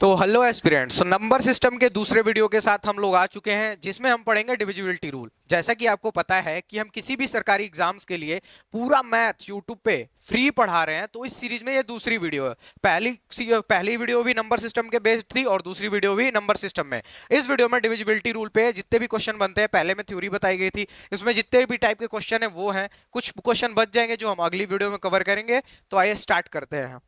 तो hello aspirants, number system के दूसरे वीडियो के साथ हम लोग आ चुके हैं जिसमें हम पढ़ेंगे डिविजिबिलिटी रूल। जैसा कि आपको पता है कि हम किसी भी सरकारी एग्जाम्स के लिए पूरा मैथ यूट्यूब पे फ्री पढ़ा रहे हैं, तो इस सीरीज में ये दूसरी वीडियो है। पहली वीडियो भी नंबर सिस्टम के बेस्ड थी और दूसरी वीडियो भी नंबर सिस्टम में। इस वीडियो में डिविजिबिलिटी रूल पे जितने भी क्वेश्चन बनते हैं, पहले में थ्योरी बताई गई थी, इसमें जितने भी टाइप के क्वेश्चन है वो हैं। कुछ क्वेश्चन बच जाएंगे जो हम अगली वीडियो में कवर करेंगे। तो आइए स्टार्ट करते हैं।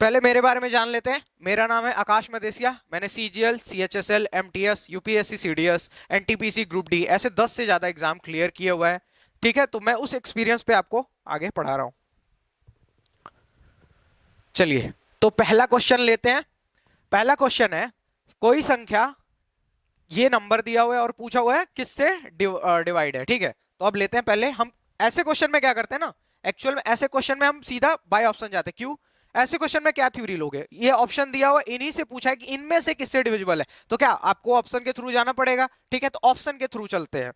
पहले मेरे बारे में जान लेते हैं। मेरा नाम है आकाश मदेसिया। मैंने CGL, CHSL, MTS, UPSC, CDS, NTPC, group D ऐसे 10 से ज्यादा एग्जाम क्लियर किए हुआ है। ठीक है, तो मैं उस एक्सपीरियंस पे आपको आगे पढ़ा रहा हूं। चलिए, तो पहला क्वेश्चन लेते हैं। पहला क्वेश्चन है, कोई संख्या ये नंबर दिया हुआ है और पूछा हुआ है किससे डिवाइड है। ठीक है, तो अब लेते हैं। पहले हम ऐसे क्वेश्चन में क्या करते हैं ना, एक्चुअल में ऐसे क्वेश्चन में हम सीधा बाय ऑप्शन जाते हैं। क्यों? ऐसे क्वेश्चन में क्या थ्योरी लोगे, ये ऑप्शन दिया हुआ, इन्हीं से पूछा है कि इनमें से किससे डिविजिबल है, तो क्या आपको ऑप्शन के थ्रू जाना पड़ेगा। ठीक है, तो ऑप्शन के थ्रू चलते हैं।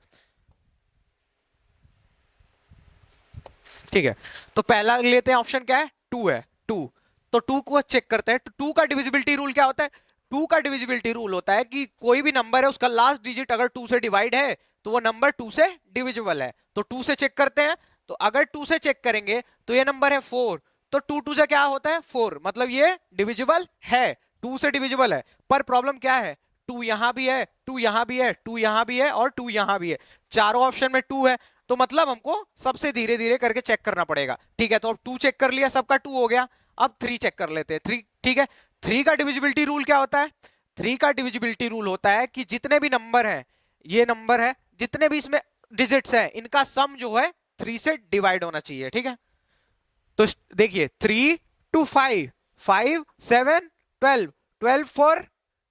ठीक है, तो पहला लेते हैं। ऑप्शन क्या है? टू है। टू, तो टू को चेक करते हैं। तो टू का डिविजिबिलिटी रूल क्या होता है? टू का डिविजिबिलिटी रूल होता है कि कोई भी नंबर है उसका लास्ट डिजिट अगर टू से डिवाइड है तो वो नंबर टू से डिविजिबल है। तो टू से चेक करते हैं। तो अगर टू से चेक करेंगे तो ये नंबर है फोर। तो टू टू से क्या होता है? फोर, मतलब ये डिविजिबल है, टू से डिविजिबल है। पर प्रॉब्लम क्या है? टू यहां भी है, टू यहां भी है, टू यहां भी है और टू यहां भी है। चारों ऑप्शन में टू है, तो मतलब हमको सबसे धीरे धीरे करके चेक करना पड़ेगा। ठीक है, तो अब टू चेक कर लिया, सबका टू हो गया। अब थ्री चेक कर लेते हैं। थ्री, ठीक है। थ्री का डिविजिबिलिटी रूल क्या होता है? थ्री का डिविजिबिलिटी रूल होता है कि जितने भी नंबर हैं, ये नंबर है, जितने भी इसमें डिजिट्स हैं, इनका सम जो है थ्री से डिवाइड होना चाहिए। ठीक है, तो देखिए, three two five, five seven twelve, twelve four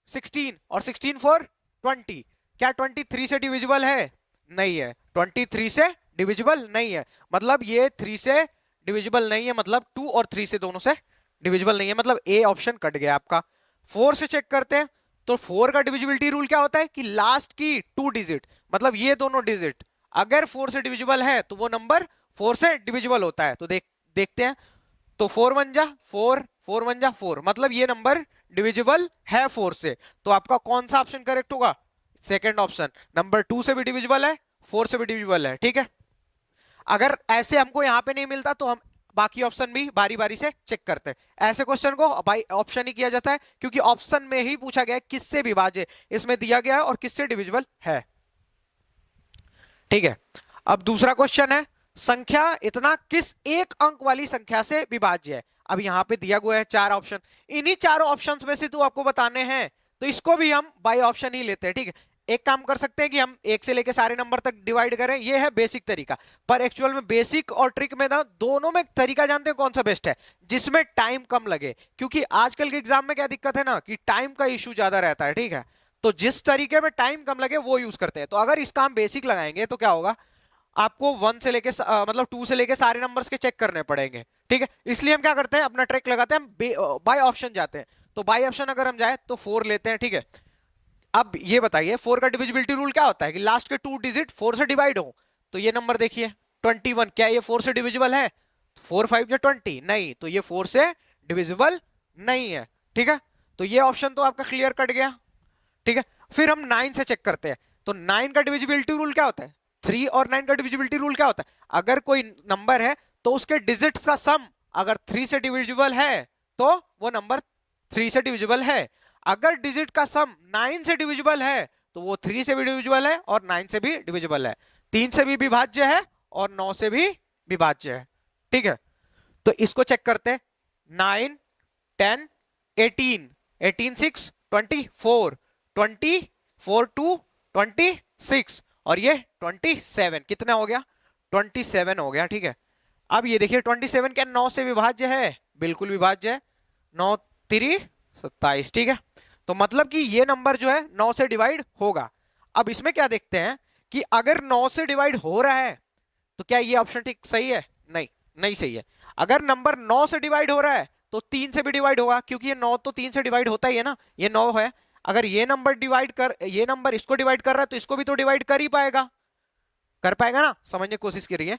sixteen और सिक्सटीन फोर ट्वेंटी। क्या ट्वेंटी थ्री से डिविजिबल है? नहीं है, ट्वेंटी थ्री से डिविजिबल नहीं है। मतलब ये थ्री से डिविजिबल नहीं है, मतलब टू और थ्री से दोनों से डिविजिबल नहीं है, मतलब ए ऑप्शन कट गया आपका। फोर से चेक करते हैं। तो फोर का डिविजिबिलिटी रूल क्या होता है कि लास्ट की टू डिजिट, मतलब ये दोनों डिजिट अगर फोर से डिविजिबल है तो वो नंबर फोर से डिविजिबल होता है। तो देखते हैं। तो फोर वन जा फोर, फोर वन जा फोर, मतलब ये नंबर डिविजिबल है फोर से। तो आपका कौन सा ऑप्शन करेक्ट होगा? Second option. नंबर टू से भी डिविजिबल है, फोर से भी डिविजिबल है। ठीक है, अगर ऐसे हमको यहां पे नहीं मिलता तो हम बाकी ऑप्शन भी बारी बारी से चेक करते हैं। ऐसे क्वेश्चन को बाई ऑप्शन ही किया जाता है क्योंकि ऑप्शन में ही पूछा गया है किससे विभाज्य इसमें दिया गया है और किससे डिविजिबल है। ठीक है, अब दूसरा क्वेश्चन है, संख्या इतना किस एक अंक वाली संख्या से विभाज्य है। अब यहां पे दिया हुआ है चार ऑप्शन, इन्हीं चारों ऑप्शंस में से तो आपको बताने हैं, तो इसको भी हम बाय ऑप्शन ही लेते हैं। ठीक है, एक काम कर सकते हैं कि हम एक से लेके सारे नंबर तक डिवाइड करें, ये है बेसिक तरीका। पर एक्चुअल में बेसिक और ट्रिक में ना दोनों में तरीका जानते हैं कौन सा बेस्ट है, जिसमें टाइम कम लगे। क्योंकि आजकल के एग्जाम में क्या दिक्कत है ना कि टाइम का इश्यू ज्यादा रहता है। ठीक है, तो जिस तरीके में टाइम कम लगे वो यूज करते हैं। तो अगर इसका हम बेसिक लगाएंगे तो क्या होगा, आपको वन से लेके मतलब टू से लेके सारे नंबर्स के चेक करने पड़ेंगे। ठीक है, इसलिए हम क्या करते हैं, अपना ट्रिक लगाते हैं, हम बाय ऑप्शन जाते हैं। तो बाय ऑप्शन अगर हम जाए तो फोर लेते हैं। ठीक है, अब ये बताइए, फोर का डिविजिबिलिटी रूल क्या होता है कि लास्ट के टू डिजिट फोर से डिवाइड हो। तो ये नंबर देखिए 21, क्या ये फोर से डिविजिबल है? फोर फाइव जो 20, नहीं, तो ये फोर से डिविजिबल नहीं है। ठीक है, तो ये ऑप्शन तो आपका क्लियर कट गया। ठीक है, फिर हम नाइन से चेक करते हैं। तो नाइन का डिविजिबिलिटी रूल क्या होता है? थ्री और नाइन का डिविजिबिलिटी रूल क्या होता है? अगर कोई नंबर है तो उसके डिजिट्स का सम अगर थ्री से डिविजिबल है तो वो नंबर थ्री से डिविजिबल है। अगर डिजिट का सम नाइन से डिविजिबल है तो वो थ्री से भी डिविजिबल है और नाइन से भी डिविजिबल है, तीन से भी विभाज्य है और नौ से भी विभाज्य है। ठीक है, तो इसको चेक करते हैं। Nine, ten, eighteen, eighteen six, 24, 24 two 26 और ये 27, कितना हो गया? 27 हो गया। ठीक है, अब ये देखिए 27 क्या नौ से विभाज्य है? बिल्कुल विभाज्य है, नौ तिरी 27। ठीक है, तो मतलब कि ये नंबर जो है नौ से डिवाइड होगा। अब इसमें क्या देखते हैं कि अगर नौ से डिवाइड हो रहा है तो क्या ये ऑप्शन ठीक सही है? नहीं, नहीं सही है। अगर नंबर नौ से डिवाइड हो रहा है तो तीन से भी डिवाइड होगा, क्योंकि ये नौ तो तीन से डिवाइड होता ही है ना, ये नौ है। अगर ये नंबर इसको डिवाइड कर रहा है तो इसको भी तो डिवाइड कर ही पाएगा, कर पाएगा ना, समझने की कोशिश करिए।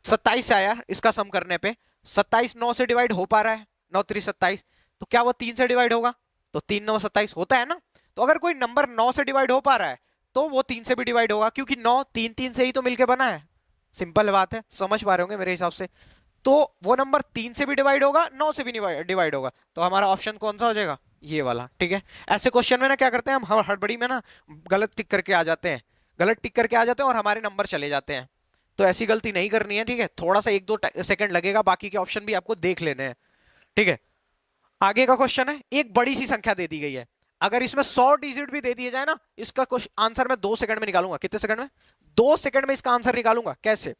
27 आया इसका सम करने पे, 27 नौ से डिवाइड हो पा रहा है? 9 3 27, तो क्या वो 3 से डिवाइड होगा? तो 3 9 27 होता है ना। तो अगर कोई नंबर 9 से डिवाइड हो पा रहा है तो वो 3 से भी डिवाइड होगा, क्योंकि 9 3 3 से ही तो मिलके बना है। सिंपल बात है, समझ पा रहे होंगे मेरे हिसाब से। तो वो नंबर 3 से भी डिवाइड होगा, 9 से भी डिवाइड होगा, तो हमारा ऑप्शन कौन सा हो जाएगा? ये वाला। ठीक है, ऐसे क्वेश्चन में ना क्या करते हैं हम हड़बड़ी में ना गलत टिक करके आ जाते हैं, गलत टिक करके आ जाते हैं और हमारे नंबर चले जाते हैं। तो ऐसी गलती नहीं करनी है। ठीक है, थोड़ा सा 1 2 सेकंड लगेगा, बाकी के ऑप्शन भी आपको देख लेने हैं। ठीक है, आगे का क्वेश्चन है, एक बड़ी सी संख्या दे दी गई है, अगर इसमें 100 डिजिट भी दे दिए जाए ना, इसका आंसर मैं 2 सेकंड में निकालूंगा। कितने सेकंड में? 2 सेकंड में इसका आंसर निकालूंगा। कैसे?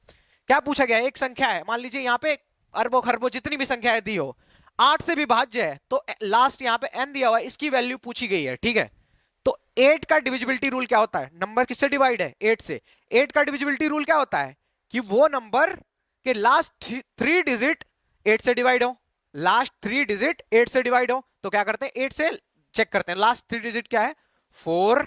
क्या पूछा गया है? एक संख्या है, मान लीजिए यहाँ पे अरबों खरबों जितनी भी संख्याएं दी हो, 8 से विभाज्य है, तो लास्ट यहाँ पे n दिया हुआ है, इसकी वैल्यू पूछी गई है। ठीक है, तो 8 का डिविजिबिलिटी रूल क्या होता है? नंबर किससे डिवाइड है? 8 से। 8 का डिविजिबिलिटी रूल क्या होता है? कि वो नंबर के लास्ट 3 डिजिट 8 से डिवाइड हो, लास्ट 3 डिजिट 8 से डिवाइड हो। तो क्या करते हैं? 8 से चेक करते हैं, लास्ट 3 डिजिट क्या है? 4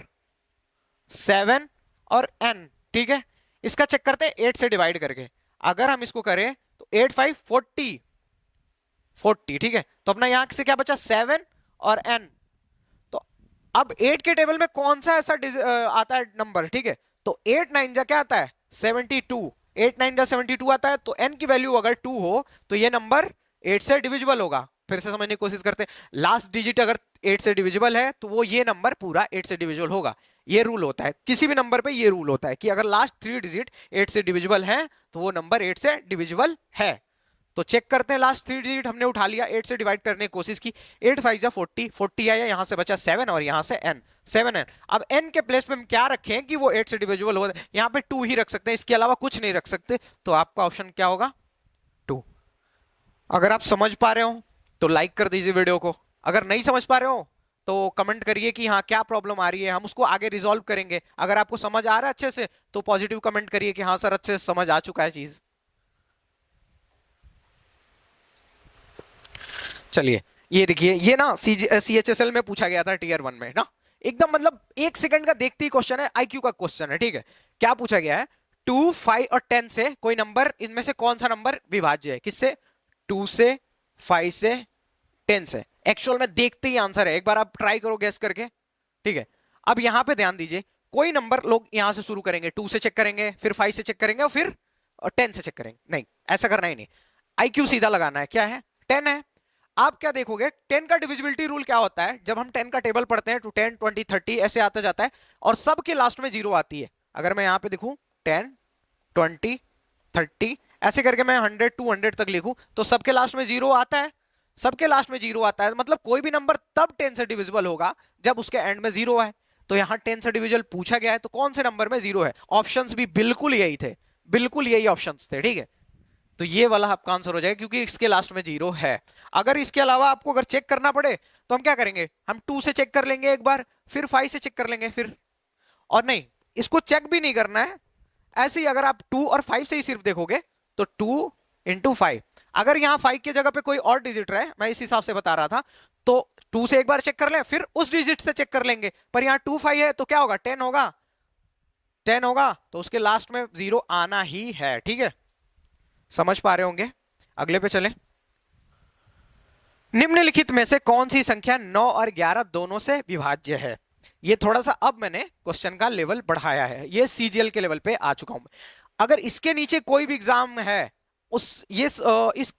7 और n। ठीक है, इसका चेक करते हैं 8 से डिवाइड करके। अगर हम इसको करें तो 8 5 40 40। ठीक है, तो अपना यहां से क्या बचा? 7 और n। तो अब 8 के टेबल में कौन सा ऐसा आता है नंबर? ठीक है, तो 8 9 जा क्या आता है? 72। 8 9 जा 72 आता है, तो n की वैल्यू अगर 2 हो तो ये नंबर 8 से डिविजिबल होगा। फिर से समझने की कोशिश करते हैं, लास्ट डिजिट अगर 8 से डिविजिबल है तो वो ये नंबर पूरा 8 से डिविजिबल होगा। ये रूल होता है किसी भी नंबर पे, ये रूल होता है कि अगर लास्ट 3 डिजिट 8 से डिविजिबल है तो वो नंबर 8 से डिविजिबल है। तो चेक करते हैं, लास्ट 3 डिजिट हमने उठा लिया, 8 से डिवाइड करने की कोशिश की, 8 5 जा 40 40 आया, यहां से बचा 7 और यहां से n 7n। अब n के प्लेस पे हम क्या रखें कि वो 8 से डिविजिबल हो? यहां पे 2 ही रख सकते हैं, इसके अलावा कुछ नहीं रख सकते। तो आपका ऑप्शन क्या होगा? 2। अगर आप समझ पा रहे हो तो लाइक कर दीजिए वीडियो को, अगर नहीं समझ पा रहे हो तो कमेंट करिए कि हाँ क्या प्रॉब्लम आ रही है, हम उसको आगे रिजॉल्व करेंगे। अगर आपको समझ आ रहा है अच्छे से तो पॉजिटिव कमेंट करिए कि हाँ सर अच्छे से समझ आ चुका है चीज। चलिए, ये देखिए, ये ना CHSL में पूछा गया था टीयर 1 में ना, एकदम मतलब 1 सेकंड का देखते ही क्वेश्चन है, IQ का क्वेश्चन है। ठीक है, क्या पूछा गया है? 2 5 और 10 से कोई नंबर, इनमें से कौन सा नंबर विभाज्य है? किससे? 2 से, 5 से, 10 से। एक्चुअल में देखते ही आंसर है, एक बार आप ट्राई करो गैस करके। ठीक है, अब यहां पे ध्यान दीजिए, कोई नंबर लोग यहां से शुरू करेंगे, 2 से चेक करेंगे, फिर 5 से चेक करेंगे और फिर 10 से चेक करेंगे। नहीं, ऐसा करना ही नहीं, IQ सीधा लगाना है। क्या है? 10 है। आप क्या देखोगे, 10 का डिविजिबिलिटी रूल क्या होता है? जब हम 10 का टेबल पढ़ते हैं तो 10 20 30 ऐसे आता जाता है और सबके लास्ट में 0 आती है। अगर मैं यहां पे देखूं 10 20 30 ऐसे करके मैं 100 200 तक लिखूं तो सबके लास्ट में 0 आता है, सबके लास्ट में 0 आता है। मतलब कोई भी नंबर तब 10 से डिविजिबल होगा जब उसके एंड में 0 है। तो यहां 10 से डिविजिबल पूछा गया है, तो कौन से नंबर में 0 है? ऑप्शंस भी बिल्कुल यही थे, बिल्कुल यही ऑप्शंस थे। ठीक है, तो ये वाला आपका आंसर हो जाएगा क्योंकि इसके लास्ट में 0 है। अगर इसके अलावा आपको अगर चेक करना पड़े तो हम क्या करेंगे? हम 2 से चेक कर लेंगे एक बार, फिर 5 से चेक कर लेंगे, फिर और नहीं, इसको चेक भी नहीं करना है। ऐसे ही अगर आप 2 और 5 से ही सिर्फ देखोगे तो 2 इंटू 5, अगर यहां 5 की जगह पे कोई और डिजिट रहे, मैं इस हिसाब से बता रहा था, तो 2 से एक बार चेक कर लें, फिर उस डिजिट से चेक कर लेंगे। पर यहां 2 5 है तो क्या होगा? 10 होगा, 10 होगा, तो उसके लास्ट में 0 आना ही है। ठीक है, समझ पा रहे होंगे। अगले पे चलें। निम्नलिखित में से कौन सी संख्या 9 और 11 दोनों से विभाज्य है? ये थोड़ा सा अब मैंने क्वेश्चन का लेवल बढ़ाया है, ये CGL के लेवल पे आ चुका हूं। अगर इसके नीचे कोई भी एग्जाम है, इस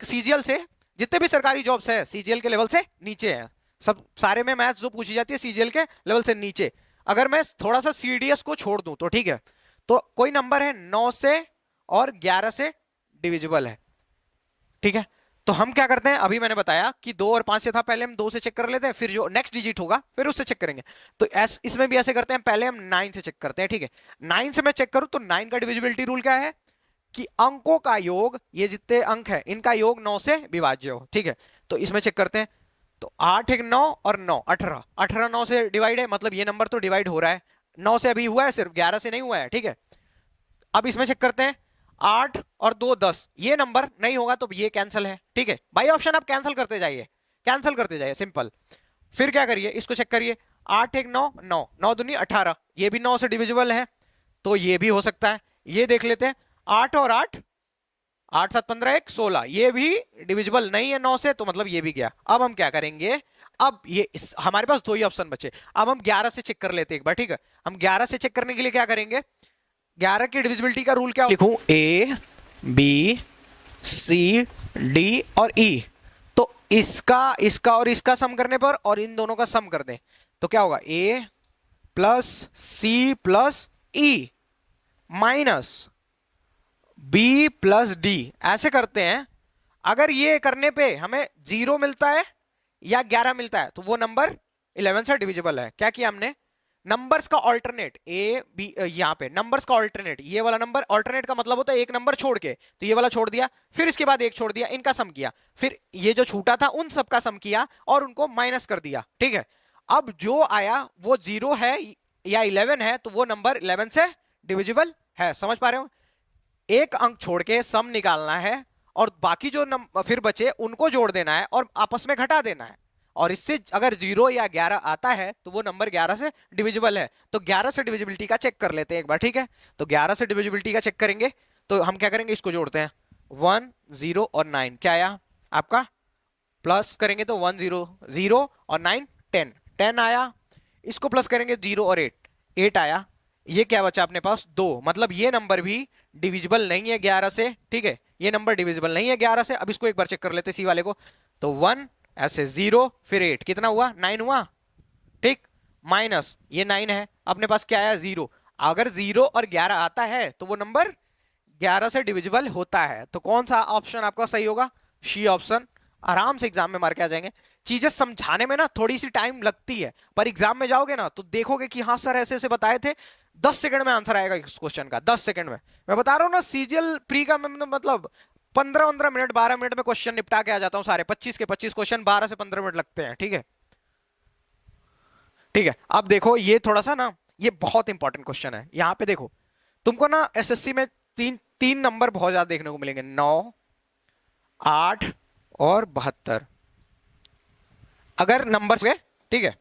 CGL से जितने भी सरकारी जॉब्स है CGL के लेवल से नीचे हैं, सब सारे में मैथ्स जो पूछी जाती है CGL के लेवल से नीचे। अगर मैं थोड़ा सा CDS को छोड़ दूं तो ठीक है, तो कोई नंबर है 9 से और 11 से डिविजिबल है। ठीक है, तो हम क्या करते हैं, अभी मैंने बताया कि 2 और 5 से था, पहले हम 2 से चेक कर लेते हैं, फिर जो नेक्स्ट डिजिट होगा फिर उससे चेक करेंगे। तो इसमें भी ऐसे करते हैं, पहले हम 9 से चेक करते हैं। ठीक है, 9 से मैं चेक करूं तो 9 का डिविजिबिलिटी रूल क्या है? कि अंकों का योग, ये जितने अंक है इनका योग 9 से विभाज्य हो। ठीक है, तो इसमें चेक करते हैं, तो 8 1 9 और 9 18, 18 9 से डिवाइड है, मतलब ये नंबर तो डिवाइड हो रहा है। 9 से अभी हुआ है, सिर्फ 11 से नहीं हुआ है। ठीक है, अब इसमें चेक करते हैं, 8 और 2 10, ये नंबर नहीं होगा तो ये कैंसिल है। ठीक है, बाई ऑप्शन आप कैंसिल करते जाइए, कैंसिल करते जाइए, सिंपल। फिर क्या करिए, इसको चेक करिए, 8 1 9 9 9 दूनी 18, ये भी 9 से डिविजिबल है, तो ये भी हो सकता है। ये देख लेते हैं, 8 और 8 8 7 15 1 16, ये भी डिविजिबल नहीं है 9 से, तो मतलब ये भी गया। अब हम क्या करेंगे, अब ये हमारे पास दो ही ऑप्शन बचे। अब हम 11 से चेक कर लेते हैं एक बार, ठीक है। हम 11 से चेक करने के लिए क्या करेंगे, 11 की डिविजिबिलिटी का रूल क्या लिखूं, ए बी सी डी और ई। तो इसका और इसका सम करने पर और इन दोनों का सम कर दें तो क्या होगा, ए plus C plus E minus B plus D. ऐसे करते हैं। अगर ये करने पे हमें 0 मिलता है या 11 मिलता है तो वो नंबर 11 से डिविजिबल है। क्या किया हमने, नंबर्स का ऑल्टरनेट, ए बी, यहां पे नंबर्स का ऑल्टरनेट, ये वाला नंबर ऑल्टरनेट का मतलब होता है एक नंबर छोड़ के, तो ये वाला छोड़ दिया, फिर इसके बाद एक छोड़ दिया, इनका सम किया, फिर ये जो छूटा था उन सबका सम किया और उनको माइनस कर दिया, ठीक है। अब जो आया वो 0 है या 11 है तो वो नंबर 11 से डिविजिबल है। समझ पा रहे हो, एक अंक छोड़ के सम निकालना है और बाकी जो फिर बचे उनको जोड़ देना है और आपस में घटा देना है। और इससे अगर 0 या 11 आता है तो वो नंबर 11 से डिविजिबल है। तो 11 से डिविजिबिलिटी का चेक कर लेते हैं एक बार, ठीक है। तो 11 से डिविजिबिलिटी का चेक करेंगे तो हम क्या करेंगे, इसको जोड़ते हैं, 1 0 और 9, क्या आया आपका, प्लस करेंगे तो 1 0 0 और 9 10 10 आया। इसको प्लस करेंगे 0 और 8 8 आया। ये क्या बचा अपने पास, 2। मतलब ये नंबर भी डिविजिबल नहीं है 11 से, ठीक है। ये नंबर डिविजिबल नहीं है 11 से। अब इसको एक बार चेक कर लेते सी वाले को, तो 1 ऐसे 0 फिर 8, कितना हुआ, 9 हुआ, ठीक। माइनस ये 9 है, अपने पास क्या आया, 0। अगर 0 और 11 आता है तो वो नंबर 11 से डिविजिबल होता है। तो कौन सा ऑप्शन आपका सही होगा, सी ऑप्शन। आराम से एग्जाम में मार के आ जाएंगे। चीजें समझाने में ना थोड़ी सी टाइम लगती है, पर एग्जाम में जाओगे ना तो देखोगे कि हाँ सर ऐसे ऐसे बताए थे, 10 सेकंड में आंसर आएगा इस क्वेश्चन का, 10 सेकंड में। मैं बता रहा हूँ ना, सीजीएल प्री का मतलब 15-15 मिनट 12 मिनट में क्वेश्चन निपटा के आ जाता हूँ सारे। 25 के 25 क्वेश्चन 12 से 15 मिनट लगते हैं, ठीक है। ठीक है, अब देखो ये थोड़ा सा ना, ये बहुत इंपॉर्टेंट क्वेश्चन है। यहां पे देखो, तुमको ना एसएससी में तीन तीन नंबर बहुत ज्यादा देखने को मिलेंगे, 9 8 और 72। अगर नंबर से, ठीक है,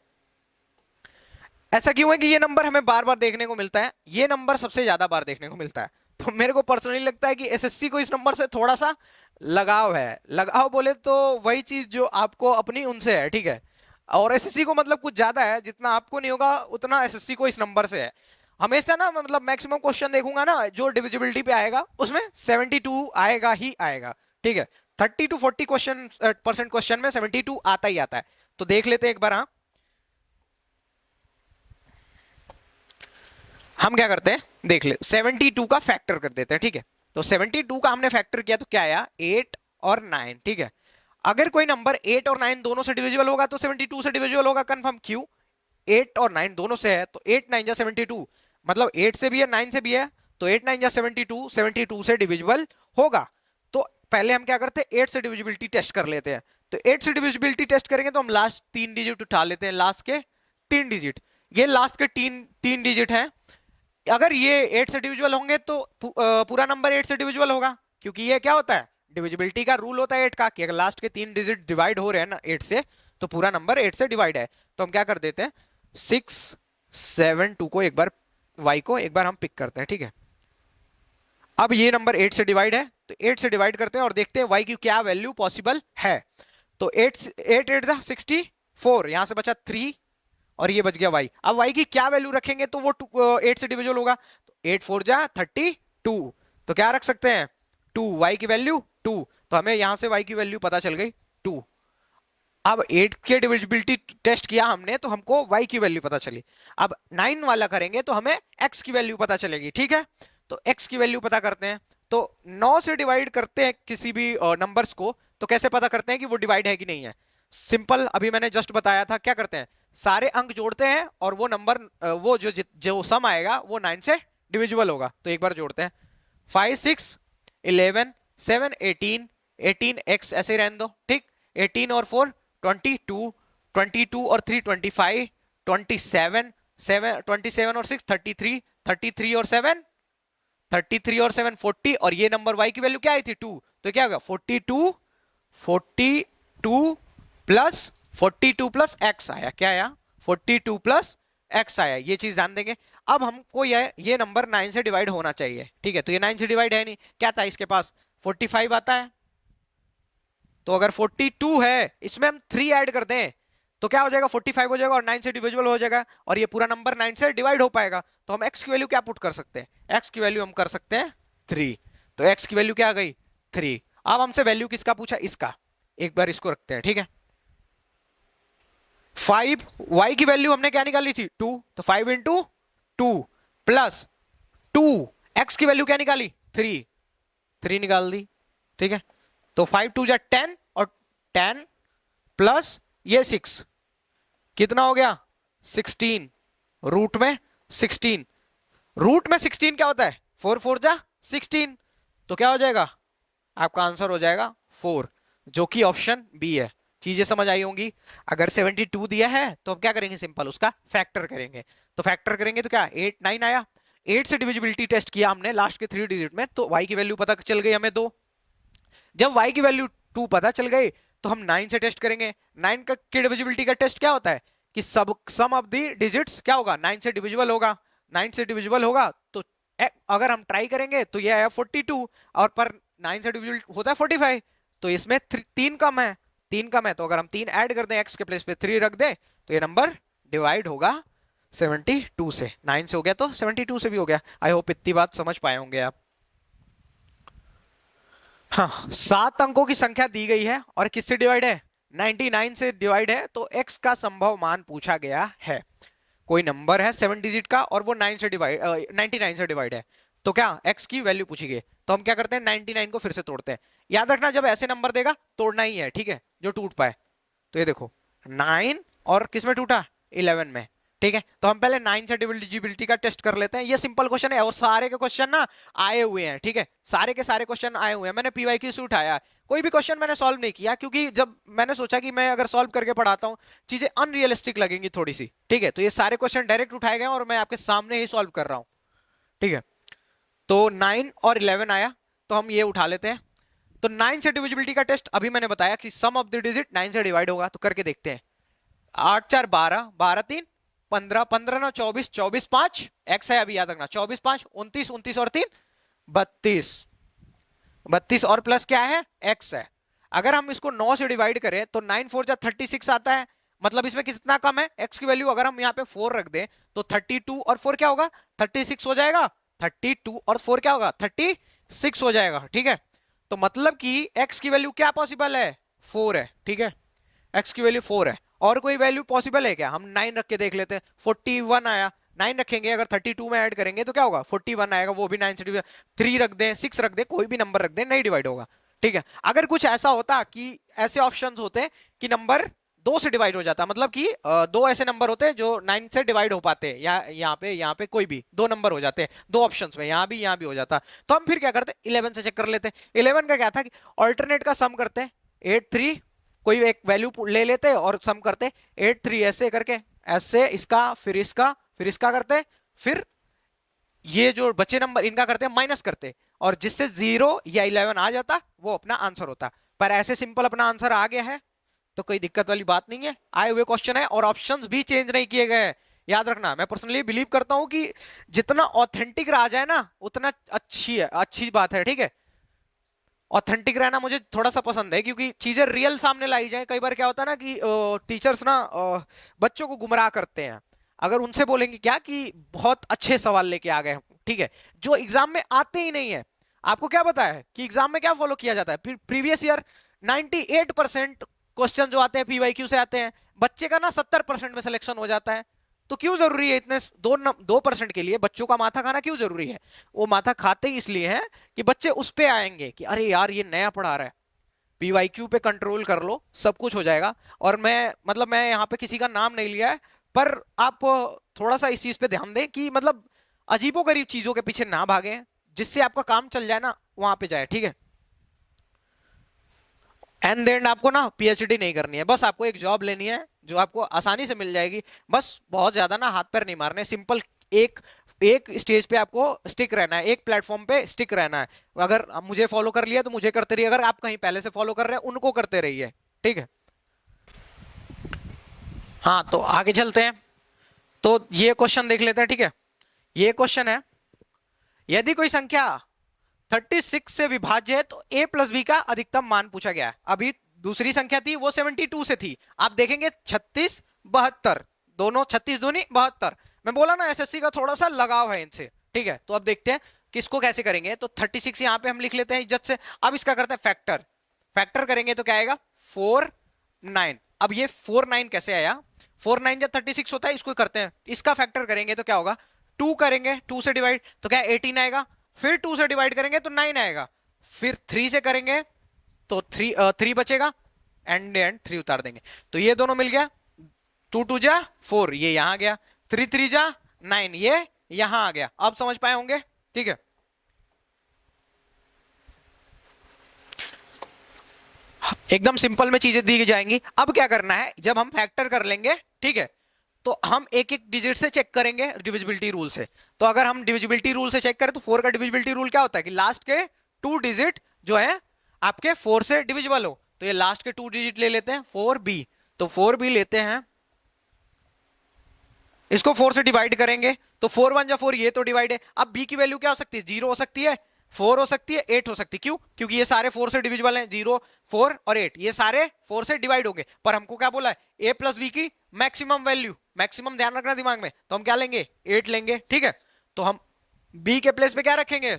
ऐसा क्यों है कि ये नंबर हमें बार बार देखने को मिलता है, ये नंबर सबसे ज्यादा बार देखने को मिलता है। तो मेरे को पर्सनली लगता है कि एसएससी को इस नंबर से थोड़ा सा लगाव है। लगाव बोले तो वही चीज जो आपको अपनी उनसे है, ठीक है। और एसएससी को मतलब कुछ ज्यादा है, जितना आपको नहीं होगा उतना एसएससी को इस नंबर से है। हमेशा ना मतलब मैक्सिमम क्वेश्चन देखूंगा ना जो डिविजिबिलिटी पे आएगा उसमें 72 आएगा ही आएगा, ठीक है। 30 to 40 परसेंट क्वेश्चन में 72 आता ही आता है। तो देख लेते हैं एक बार। हाँ, हम क्या करते हैं, देख ले, 72 का फैक्टर कर देते हैं, ठीक है। तो 72 का हमने फैक्टर किया तो क्या आया, 8 और 9, ठीक है। अगर कोई नंबर 8 और 9 दोनों से डिविजिबल होगा तो 72 से डिविजिबल होगा, कंफर्म। क्यों, 8 और 9 दोनों से है तो 8 9 जा 72, मतलब 8 से भी है 9 से भी है, तो 8 9 जा 72, 72 से डिविजिबल होगा। तो पहले हम क्या करते हैं, 8 से डिविजिबिलिटी टेस्ट कर लेते हैं। तो 8 से डिविजिबिलिटी टेस्ट करेंगे तो हम लास्ट 3 डिजिट उठा लेते हैं, लास्ट के 3 डिजिट। ये लास्ट के 3 डिजिट हैं। अगर ये 8 से डिविजिबल होंगे तो पूरा नंबर 8 से डिविजिबल होगा, क्योंकि ये क्या होता है, डिविजिबिलिटी का रूल होता है 8 का, कि अगर लास्ट के 3 डिजिट डिवाइड हो रहे हैं ना 8 से तो पूरा नंबर 8 से डिवाइड है। तो हम क्या कर देते हैं, 6 7 2 को एक बार, y को एक बार हम पिक करते हैं, ठीक है। अब ये नंबर 8 से डिवाइड है तो 8 से डिवाइड करते हैं और देखते हैं y की क्या वैल्यू पॉसिबल है। तो 8 8 8 64, यहां से बचा 3 और ये बच गया y। अब y की क्या वैल्यू रखेंगे तो वो 8 से डिविजिबल होगा, तो 8 4 जा 32। तो क्या रख सकते हैं, 2, y की वैल्यू 2। तो हमें यहां से y की वैल्यू पता चल गई 2। अब 8 के डिविजिबिलिटी टेस्ट किया हमने तो हमको y की वैल्यू पता चली। अब 9 वाला करेंगे तो हमें x की वैल्यू पता चलेगी, ठीक है। तो x की वैल्यू पता करते हैं। तो 9 से डिवाइड करते हैं किसी भी नंबर्स को तो कैसे पता करते हैं कि वो डिवाइड है कि नहीं है, सिंपल, अभी मैंने जस्ट बताया था। क्या करते हैं, सारे अंक जोड़ते हैं और वो नंबर वो जो सम आएगा वो 9 से डिविजिबल होगा। तो एक बार जोड़ते हैं, 5 6 11 7 18 18 x ऐसे रहने दो, ठीक। 18 और 4 22 22 और 3 25 27 7 27 और 6 33 33 और 7 33 और 7 40 और ये नंबर y की वैल्यू क्या आई थी 2। तो क्या होगा 42 प्लस 42 प्लस x आया, क्या आया 42 प्लस x आया, ये चीज ध्यान देंगे। अब हमको ये नंबर 9 से डिवाइड होना चाहिए, ठीक है। तो ये 9 से डिवाइड है नहीं, क्या था इसके पास 45 आता है। तो अगर 42 है, इसमें हम 3 ऐड कर दें तो क्या हो जाएगा, 45 हो जाएगा और 9 से डिविजिबल हो जाएगा और ये पूरा नंबर 9 से डिवाइड हो पाएगा। तो हम x की वैल्यू क्या पुट कर सकते हैं, x की वैल्यू हम कर सकते हैं 3। तो x की वैल्यू क्या आ गई, 3। अब हमसे वैल्यू किसका पूछा, इसका। एक बार इसको रखते हैं, ठीक है। 5 y की वैल्यू हमने क्या निकाली थी, 2। तो 5 इंटू 2 प्लस 2 x की वैल्यू क्या निकाली, 3 निकाल दी, ठीक है। तो 5 2 जा 10 और 10 प्लस ये 6 कितना हो गया, 16। रूट में 16, रूट में 16 क्या होता है, 4 4 जा 16। तो क्या हो जाएगा, आपका आंसर हो जाएगा 4, जो कि ऑप्शन बी है। चीजें समझ आई होंगी। अगर 72 दिया है तो हम क्या करेंगे, सिंपल उसका फैक्टर करेंगे। तो फैक्टर करेंगे तो क्या 8 9 आया, 8 से डिविजिबिलिटी टेस्ट किया हमने लास्ट के 3 डिजिट में, तो y की वैल्यू पता चल गई हमें 2। जब y की वैल्यू 2 पता चल गई तो हम 9 से टेस्ट करेंगे। 9 का की डिविजिबिलिटी का टेस्ट क्या होता है कि सब सम ऑफ दी डिजिट्स क्या होगा, 9 से डिविजिबल होगा। 9 से डिविजिबल होगा तो अगर हम ट्राई करेंगे तो ये आया 42 और पर 9 से डिविजिबल होता है 45। तो इसमें 3 कम है, 3 कम है, तो अगर हम 3 ऐड कर दें x के प्लेस पे 3 रख दें तो ये नंबर डिवाइड होगा 72 से। 9 से हो गया तो 72 से भी हो गया। आई होप इतनी बात समझ पाए होंगे आप। हाँ, 7 अंकों की संख्या दी गई है और किससे डिवाइड है, 99 से डिवाइड है। तो x का संभव मान पूछा गया है। कोई नंबर है 7 डिजिट का और वो 9 से डिवाइड 99 से डिवाइड है, तो क्या x की वैल्यू पूछी गई। तो हम क्या करते हैं, 99 को फिर से तोड़ते हैं। याद रखना जब ऐसे नंबर देगा तोड़ना ही है, ठीक है, जो टूट पाए। तो ये देखो 9 और किस में टूटा, 11 में, ठीक है। तो हम पहले 9 से डिविजिबिलिटी का टेस्ट कर लेते हैं। ये सिंपल क्वेश्चन है और सारे के क्वेश्चन ना आए हुए हैं, ठीक है, सारे के सारे क्वेश्चन आए हुए हैं। मैंने पीवाईक्यू से उठाया, कोई भी क्वेश्चन मैंने सॉल्व नहीं किया, क्योंकि जब मैंने सोचा कि मैं अगर सॉल्व करके पढ़ाता हूं चीजें अनरियलिस्टिक लगेंगी थोड़ी सी, ठीक है। तो ये सारे क्वेश्चन डायरेक्ट उठाए गए और मैं आपके सामने ही सॉल्व कर रहा हूं, ठीक है। तो 9 और 11 आया, तो हम ये उठा लेते हैं। तो 9 से डिविजिबिलिटी का टेस्ट अभी मैंने बताया कि सम ऑफ द डिजिट 9 से डिवाइड होगा, तो करके देखते हैं। 8 4 12, 12 3 15, 15 9 24, 24 5 x है, अभी याद रखना 24 5 29, 29 और 3 32, 32 और प्लस क्या है, x है। अगर हम इसको 9 से डिवाइड करें तो 9 4 जा 36 आता है, मतलब इसमें कितना कम है, x की वैल्यू अगर हम यहाँ पे 4 रख दें तो 32 और 4 क्या होगा, 36 हो जाएगा। 32 और 4 क्या होगा, 36 हो जाएगा, ठीक है। तो मतलब कि x की वैल्यू क्या पॉसिबल है, 4 है, ठीक है। x की वैल्यू 4 है। और कोई वैल्यू पॉसिबल है क्या, हम 9 रख के देख लेते हैं। 41 आया, 9 रखेंगे, अगर 32 में ऐड करेंगे तो क्या होगा, 41 आएगा, वो भी 9 से डिवाइड। 3 रख दें, 6 रख दें, कोई भी नंबर रख दें, नहीं डिवाइड होगा, ठीक है। अगर कुछ ऐसा होता कि ऐसे ऑप्शंस होते कि नंबर 2 से डिवाइड हो जाता, मतलब कि 2 ऐसे नंबर होते हैं जो 9 से डिवाइड हो पाते हैं, या यहाँ पे कोई भी 2 नंबर हो जाते हैं 2 ऑप्शंस में, यहाँ भी हो जाता, तो हम फिर क्या करते, 11 से चेक कर लेते हैं। 11 का क्या था कि ऑल्टरनेट का सम करते हैं, 8 3 कोई एक वैल्यू ले लेते और सम करते, 8 3 ऐसे करके, ऐसे इसका फिर इसका करते, फिर ये जो बचे नंबर इनका करते हैं माइनस करते, और जिससे 0 या 11 आ जाता वो अपना आंसर होता। पर ऐसे सिंपल अपना आंसर आ गया है तो कोई दिक्कत वाली बात नहीं है, आए हुए क्वेश्चन है और ऑप्शंस भी चेंज नहीं किए गए। याद रखना, मैं पर्सनली बिलीव करता हूं कि जितना ऑथेंटिक रहा जाए ना उतना अच्छी बात है, ठीक है। ऑथेंटिक रहना मुझे थोड़ा सा पसंद है, क्योंकि चीजें रियल सामने लाई जाए। कई बार क्या होता है ना कि टीचर्स ना बच्चों को गुमराह करते हैं। अगर उनसे बोलेंगे क्या कि बहुत अच्छे सवाल लेके आ गए, ठीक है, जो एग्जाम में आते ही नहीं है। आपको क्या पता है कि एग्जाम में क्या फॉलो किया जाता है, प्रीवियस ईयर 98% क्वेश्चन जो आते हैं पीवाईक्यू से आते हैं, बच्चे का ना 70% में सिलेक्शन हो जाता है। तो क्यों जरूरी है इतने 2% के लिए बच्चों का माथा खाना क्यों जरूरी है। वो माथा खाते ही इसलिए है कि बच्चे उस पे आएंगे कि अरे यार ये नया पढ़ा रहा है, पीवाईक्यू पे कंट्रोल कर लो सब कुछ हो जाएगा। और मैं यहाँ पे किसी का नाम नहीं लिया है, पर आप थोड़ा सा इस चीज पे ध्यान दें कि मतलब अजीबोगरीब चीजों के पीछे ना भागे, जिससे आपका काम चल जाए ना वहां पे जाए, ठीक है। एंड देन आपको ना पीएचडी नहीं करनी है, बस आपको एक जॉब लेनी है जो आपको आसानी से मिल जाएगी। बस बहुत ज्यादा ना हाथ पैर नहीं मारने, सिंपल एक एक स्टेज पे आपको स्टिक रहना है, एक प्लेटफॉर्म पे स्टिक रहना है। अगर मुझे फॉलो कर लिया तो मुझे करते रहिए, अगर आप कहीं पहले से फॉलो कर रहे हैं उनको करते रहिए, ठीक है। हाँ, तो आगे चलते हैं। तो ये क्वेश्चन देख लेते हैं, ठीक है। ये क्वेश्चन है, यदि कोई संख्या 36 से विभाज्य है, तो a प्लस बी का अधिकतम मान पूछा गया है। अभी दूसरी संख्या थी वो 72 से थी, आप देखेंगे 36 72, दोनों 36 दूनी 72। मैं बोला ना एसएससी का थोड़ा सा लगाव है इनसे, ठीक है। तो अब देखते हैं किसको कैसे करेंगे। तो 36 यहां पे हम लिख लेते हैं इज्जत से। अब इसका करते हैं फैक्टर, फैक्टर करेंगे तो क्या आएगा 4 9। अब ये 4 9 कैसे आया, 4 9 जब 36 होता है, इसको करते हैं, इसका फैक्टर करेंगे तो क्या होगा 2 करेंगे, 2 से डिवाइड तो क्या 18 आएगा, फिर 2 से डिवाइड करेंगे तो 9 आएगा, फिर 3 से करेंगे तो 3 बचेगा, एंड 3 उतार देंगे तो ये दोनों मिल गया। 2 2 जा 4, ये यहां गया, 3 3 जा 9, ये यहां आ गया। अब समझ पाए होंगे, ठीक है। एकदम सिंपल में चीजें दी जाएंगी। अब क्या करना है, जब हम फैक्टर कर लेंगे, ठीक है, तो हम एक एक डिजिट से चेक करेंगे डिविजिबिलिटी रूल से। तो अगर हम डिविजिबिलिटी रूल से चेक करें तो 4 का डिविजिबिलिटी रूल क्या होता है कि लास्ट के 2 डिजिट जो है आपके 4 से डिविजिबल हो। तो ये लास्ट के 2 डिजिट ले लेते हैं 4b, तो 4b लेते हैं, इसको 4 से डिवाइड करेंगे तो 4 1 जा 4, ये तो डिवाइड है। अब b की वैल्यू क्या हो सकती है, 0 हो सकती है, 4 हो सकती है, 8 हो सकती है। क्यों, क्योंकि ये सारे 4 से डिविजिबल हैं, 0 4 और 8, ये सारे 4 से डिवाइड होंगे। पर हमको क्या बोला है a प्लस बी की मैक्सिमम वैल्यू, मैक्सिमम ध्यान रखना दिमाग में, तो हम क्या लेंगे 8 लेंगे, ठीक है। तो हम b के प्लेस पे क्या रखेंगे,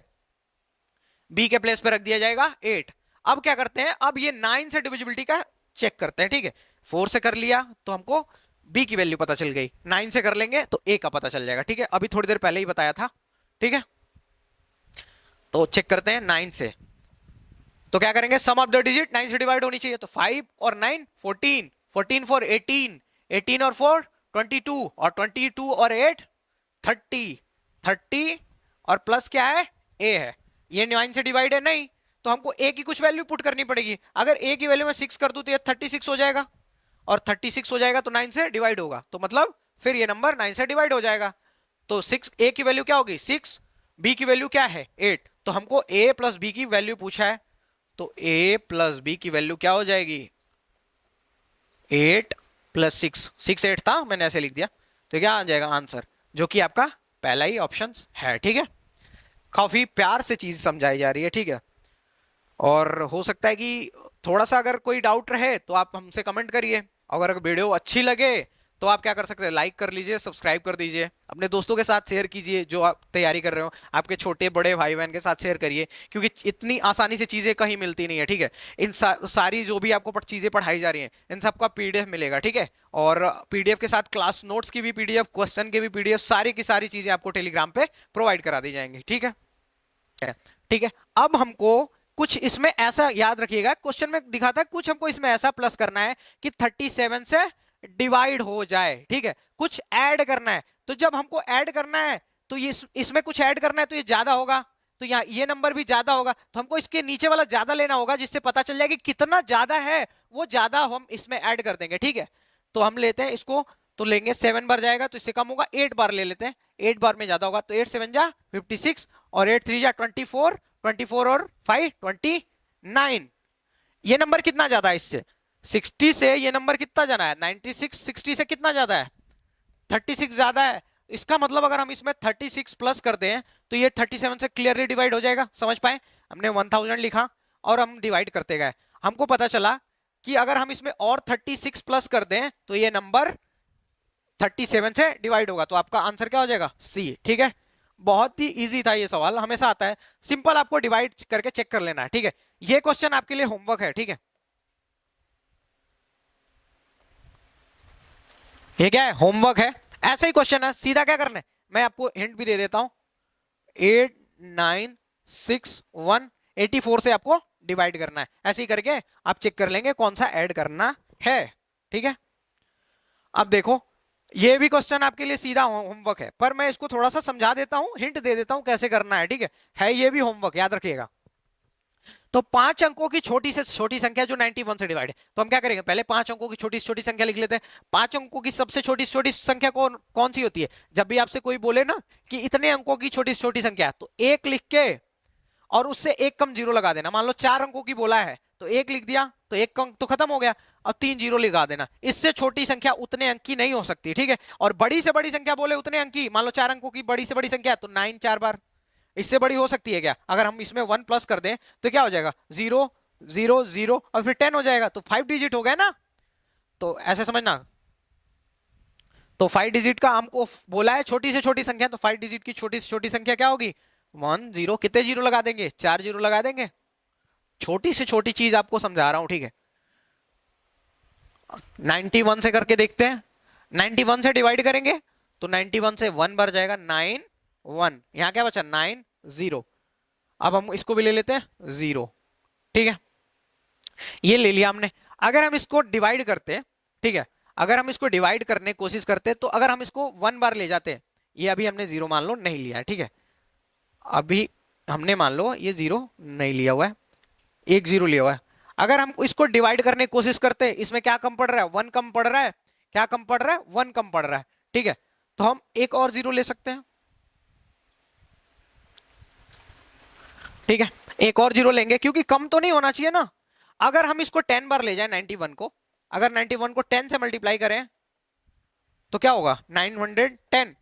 b के प्लेस पे रख दिया जाएगा 8। अब क्या करते हैं, अब ये 9 से डिविजिबिलिटी का चेक करते हैं, ठीक है। 4 से कर लिया तो हमको b की वैल्यू पता चल गई, 9 से कर लेंगे तो a का पता चल जाएगा, ठीक है। अभी थोड़ी देर पहले ही बताया था, ठीक है। तो चेक करते हैं 9 से, तो क्या करेंगे सम ऑफ द डिजिट 9 से डिवाइड होनी चाहिए, तो 5 और 9 14, 14 4 18, 18 और 4 22, और 22 और 8 30, 30 और प्लस क्या है a है। ये 9 से डिवाइड है नहीं, तो हमको a की कुछ वैल्यू पुट करनी पड़ेगी। अगर a की वैल्यू में 6 कर दूं तो ये 36 हो जाएगा, और 36 हो जाएगा तो 9 से डिवाइड होगा, तो मतलब फिर ये नंबर 9 से डिवाइड हो जाएगा। तो 6 a की वैल्यू क्या होगी 6, b की वैल्यू क्या है 8, तो हमको a प्लस b की वैल्यू पूछा है, तो a प्लस b की वैल्यू क्या हो जाएगी 8 प्लस 6, 6 8 था, मैंने ऐसे लिख दिया, तो क्या आ जाएगा आंसर, जो कि आपका पहला ही ऑप्शन है, ठीक है। काफी प्यार से चीज समझाई जा रही है, ठीक है। और हो सकता है कि थोड़ा सा अगर कोई डाउट रहे तो आप हमसे कमेंट करिए। अगर वीडियो अच्छी लगे तो आप क्या कर सकते हैं, लाइक कर लीजिए, सब्सक्राइब कर दीजिए, अपने दोस्तों के साथ शेयर कीजिए जो आप तैयारी कर रहे हो, आपके छोटे बड़े भाई बहन के साथ शेयर करिए, क्योंकि इतनी आसानी से चीजें कहीं मिलती नहीं है, ठीक है। इन सारी जो भी आपको चीजें पढ़ाई जा रही हैं इन सबका पीडीएफ मिलेगा, ठीक है। और पीडीएफ के साथ क्लास नोट्स की भी पीडीएफ, क्वेश्चन के भी पीडीएफ, सारी की सारी चीजें आपको टेलीग्राम पे प्रोवाइड करा दी जाएंगी, ठीक है, ठीक है। अब हमको कुछ इसमें ऐसा याद रखिएगा, क्वेश्चन में दिखा था कुछ हमको इसमें ऐसा प्लस करना है कि 37 से डिवाइड हो जाए, ठीक है, कुछ ऐड करना है। तो जब हमको ऐड करना है तो ये इसमें कुछ ऐड करना है तो ये ज्यादा होगा, तो यहाँ ये नंबर भी ज्यादा होगा, तो हमको इसके नीचे वाला ज्यादा लेना होगा, जिससे पता चल जाए कि कितना ज्यादा है, वो ज्यादा हम इसमें ऐड कर देंगे, ठीक है। तो हम लेते हैं इसको, तो लेंगे 7 बार जाएगा तो इससे कम होगा, 8 बार ले लेते हैं, 8 बार में ज्यादा होगा, तो 8 7 जा 56 और 8 3 जा 24, 24 और 5 29। ये नंबर कितना ज्यादा है इससे, 60 से ये नंबर कितना ज्यादा है 96, 60 से कितना ज्यादा है 36 ज्यादा है। इसका मतलब अगर हम इसमें 36 प्लस कर दें तो ये 37 से क्लियरली डिवाइड हो जाएगा, समझ पाए। हमने 1000 लिखा और हम डिवाइड करते गए, हमको पता चला कि अगर हम इसमें और 36 प्लस कर दें तो ये नंबर 37 से डिवाइड होगा, तो आपका आंसर क्या हो जाएगा सी, ठीक है। बहुत ही इजी था ये सवाल, हमेशा आता है, सिंपल आपको डिवाइड करके चेक कर लेना है, ठीक है। ये क्वेश्चन आपके लिए होमवर्क है, ठीक है। ये क्या है होमवर्क है, ऐसा ही क्वेश्चन है, सीधा क्या करना है, मैं आपको हिंट भी दे देता हूं, 8 9 6 1 84 से आपको डिवाइड करना है, ऐसे ही करके आप चेक कर लेंगे कौन सा ऐड करना है, ठीक है। अब देखो ये भी क्वेश्चन आपके लिए सीधा होमवर्क है, पर मैं इसको थोड़ा सा समझा देता हूं, हिंट दे देता हूं कैसे करना है, ठीक है ये भी होमवर्क, याद रखिएगा। तो 5 अंकों की छोटी से छोटी संख्या जो 91 से डिवाइड है, तो हम क्या करेंगे, पहले 5 अंकों की छोटी से छोटी संख्या लिख लेते हैं। 5 अंकों की सबसे छोटी छोटी संख्या कौन कौन सी होती है, जब भी आपसे कोई बोले ना कि इतने अंकों की छोटी से छोटी संख्या, तो 1 लिख के और उससे 1 कम जीरो लगा देना। मान लो 4 अंकों की बोला है तो 1 लिख दिया तो 1 अंक तो खत्म हो गया, अब 3 जीरो लगा देना। इससे छोटी संख्या उतने अंक की नहीं हो सकती, ठीक है। और बड़ी से बड़ी संख्या बोले उतने अंक की, मान लो 4 अंकों की बड़ी से बड़ी संख्या तो 9 4 बार, इससे बड़ी हो सकती है क्या? अगर हम इसमें 1 प्लस कर दें तो क्या हो जाएगा? 0 0 0 और फिर 10 हो जाएगा, तो 5 डिजिट हो गया ना। तो ऐसे समझना, तो 5 डिजिट का हमको बोला है छोटी से छोटी संख्या, तो 5 डिजिट की छोटी से छोटी संख्या क्या होगी? 1 0। कितने जीरो लगा देंगे? 4 जीरो लगा देंगे। छोटी से छोटी चीज आपको समझा रहा हूं, ठीक है। 91 से करके देखते हैं। 91 से डिवाइड करेंगे तो 91 से 1 बढ़ जाएगा, 9 1। यहां क्या बचा? 9 0। अब हम इसको भी ले लेते हैं 0, ठीक है। ये ले लिया हमने। अगर हम इसको डिवाइड करते, ठीक है, अगर हम इसको डिवाइड करने की कोशिश करते, तो अगर हम इसको 1 बार ले जाते, ये अभी हमने 0 मान लो नहीं लिया है, ठीक है। अभी हमने मान लो ये 0 नहीं लिया हुआ है, 1 0 लिया हुआ है। अगर हम इसको डिवाइड करने की कोशिश करते, इसमें क्या कम पड़ रहा है? 1 कम पड़ रहा है। क्या कम पड़ रहा है? 1 कम पड़ रहा है, ठीक है। तो हम एक और 0 ले सकते हैं, ठीक है। एक और 0 लेंगे क्योंकि कम तो नहीं होना चाहिए ना। अगर हम इसको 10 बार ले जाए 91 को, अगर 91 को 10 से मल्टीप्लाई करें तो क्या होगा? 910।